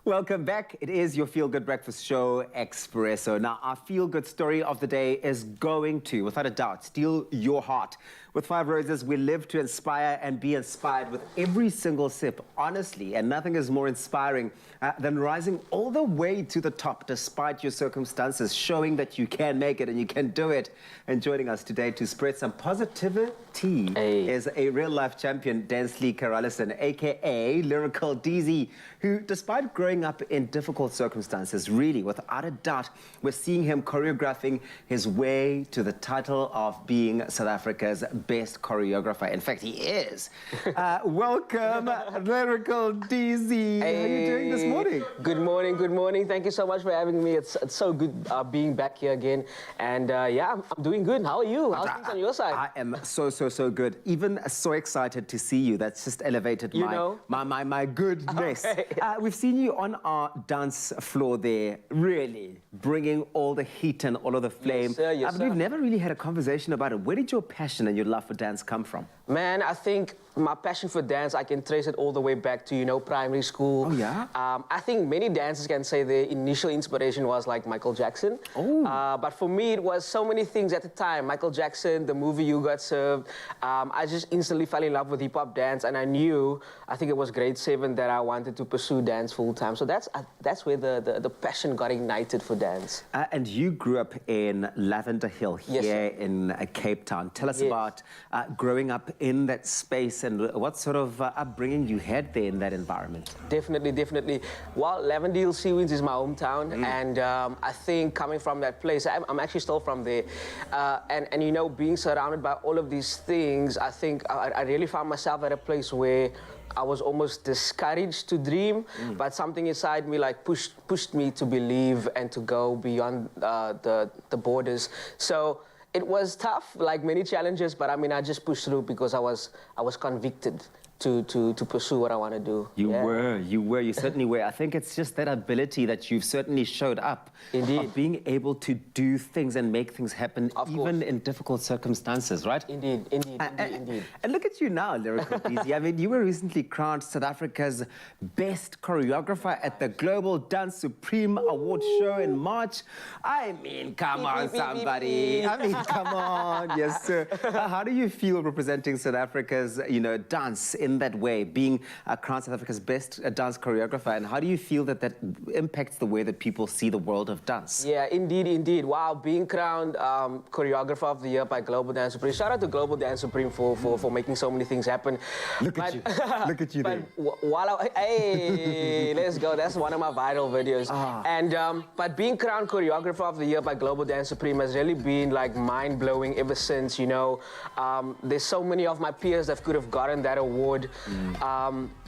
Welcome back. It is your feel-good breakfast show, Expresso. Now, our feel-good story of the day is going to, without a doubt, steal your heart. With 5 Roses, we live to inspire and be inspired with every single sip, honestly. And nothing is more inspiring than rising all the way to the top despite your circumstances, showing that you can make it and you can do it. And joining us today to spread some positivity is a real-life champion, Dansley Karalison, a.k.a. Lyrical Deezy, who, despite growing up in difficult circumstances, really, without a doubt, we're seeing him choreographing his way to the title of being South Africa's best choreographer. In fact, he is. Welcome, Lyrical Deezy. How are you doing this morning? Good morning, good morning. Thank you so much for having me. It's so good being back here again. And yeah, I'm doing good. How are you? How's things on your side? I am so good. Even so excited to see you. That's just elevated my goodness. Okay. We've seen you on our dance floor there, really bringing all the heat and all of the flame. Yes, sir, yes, but we've never really had a conversation about it. Where did your passion and your love for dance come from? Man, I think my passion for dance, I can trace it all the way back to, primary school. Oh, yeah? I think many dancers can say their initial inspiration was like Michael Jackson. Oh. But for me, it was so many things at the time. Michael Jackson, the movie You Got Served. I just instantly fell in love with hip-hop dance, and I knew, I think it was grade 7, that I wanted to pursue dance full-time. So that's where the passion got ignited for dance. And you grew up in Lavender Hill here in Cape Town. Tell us about growing up in that space and what sort of upbringing you had there in that environment. Definitely. Well, Lavender Hill Seawinds is my hometown, and I think coming from that place, I'm actually still from there. And being surrounded by all of these things, I think I really found myself at a place where I was almost discouraged to dream, but something inside me like pushed me to believe and to go beyond the borders. So it was tough, like many challenges, but I mean, I just pushed through because I was convicted to pursue what I want to do. You certainly were. I think it's just that ability that you've certainly showed up. Indeed. Of being able to do things and make things happen even in difficult circumstances, right? Indeed. And look at you now, Lyrical Deezy. I mean, you were recently crowned South Africa's best choreographer at the Global Dance Supreme Award show in March. I mean, come on, somebody. I mean, come on. Yes, sir. How do you feel representing South Africa's, dance in that way, being crowned South Africa's best dance choreographer, and how do you feel that impacts the way that people see the world of dance? Yeah, indeed. Wow, being crowned choreographer of the year by Global Dance Supreme. Shout out to Global Dance Supreme for making so many things happen. Look at you there. Hey, let's go. That's one of my viral videos. And but being crowned choreographer of the year by Global Dance Supreme has really been like mind-blowing ever since. There's so many of my peers that could have gotten that award.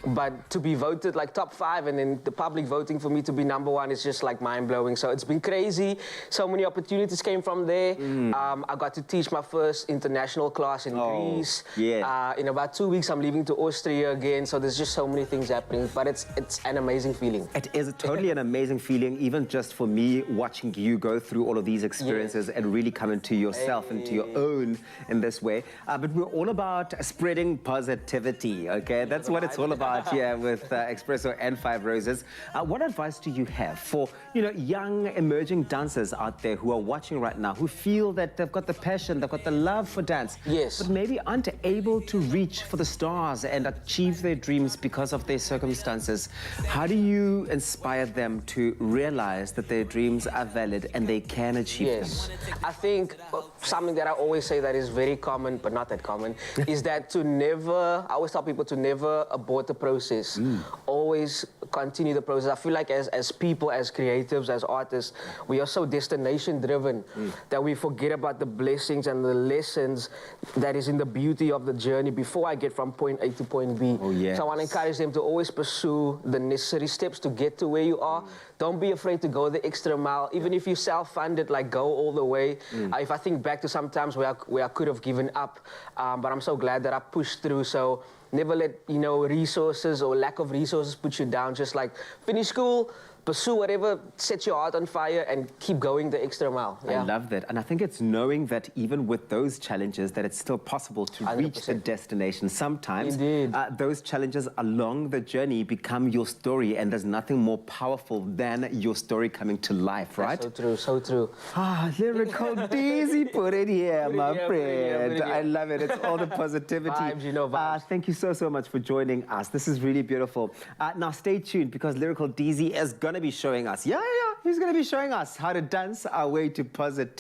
But to be voted like top 5 and then the public voting for me to be #1 is just like mind-blowing. So it's been crazy. So many opportunities came from there. I got to teach my first international class in Greece. Yeah. In about 2 weeks, I'm leaving to Austria again. So there's just so many things happening. But it's an amazing feeling. It is totally an amazing feeling, even just for me watching you go through all of these experiences and really come into yourself, into your own in this way. But we're all about spreading positivity, okay? That's what it's all about here with Expresso and 5 Roses. What advice do you have for, young emerging dancers out there who are watching right now, who feel that they've got the passion, they've got the love for dance, but maybe aren't able to reach for the stars and achieve their dreams because of their circumstances? How do you inspire them to realize that their dreams are valid and they can achieve them? I think something that I always say that is very common, but not that common, is that I always tell people to never abort the process. Always continue the process. I feel like as people, as creatives, as artists, we are so destination driven that we forget about the blessings and the lessons that is in the beauty of the journey before I get from point A to point B. So I want to encourage them to always pursue the necessary steps to get to where you are. Don't be afraid to go the extra mile. Even if you self-funded, like go all the way. If I think back to sometimes where I could have given up, but I'm so glad that I pushed through. So never let, resources or lack of resources put you down. Just like finish school, pursue whatever sets your heart on fire and keep going the extra mile. I love that. And I think it's knowing that even with those challenges, that it's still possible to reach the 100%. destination. Sometimes Indeed. those challenges along the journey become your story, and there's nothing more powerful than your story coming to life, right? So true, so true. Ah, Lyrical Deezy, put it here, Put it my here, put it here, friend. put it here. I love it. It's all the positivity. Vibes, you know, vibes. Thank you so much for joining us. This is really beautiful. Now, stay tuned because Lyrical Deezy is going to be showing us, he's going to be showing us how to dance our way to positivity.